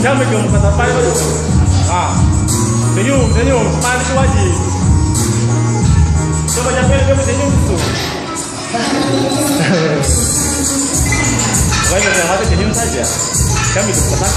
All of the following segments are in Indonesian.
Jangan bikin muka sampai itu. Senyum, smile itu wajib. Coba jangan dia senyum itu. Pokoknya yang hati senyum saja. Kami itu pesan.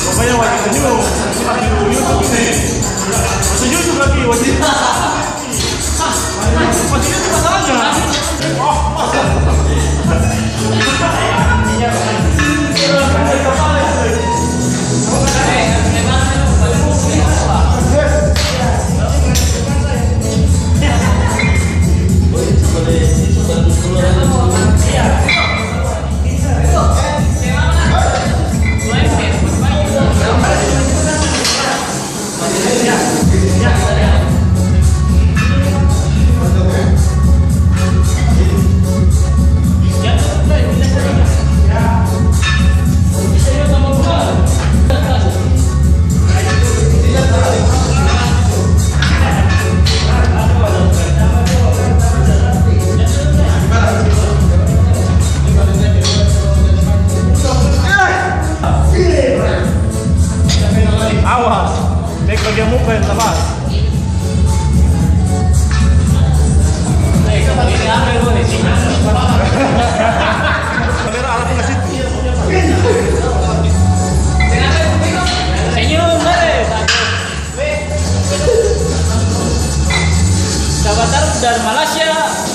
Pokoknya wajib senyum, senyum lagi wajib. Wajibnya itu masalahnya. Awas, take bagian muka yang tepat. Kamera alat ngasih. Senyum deh. Sahabat dari Malaysia.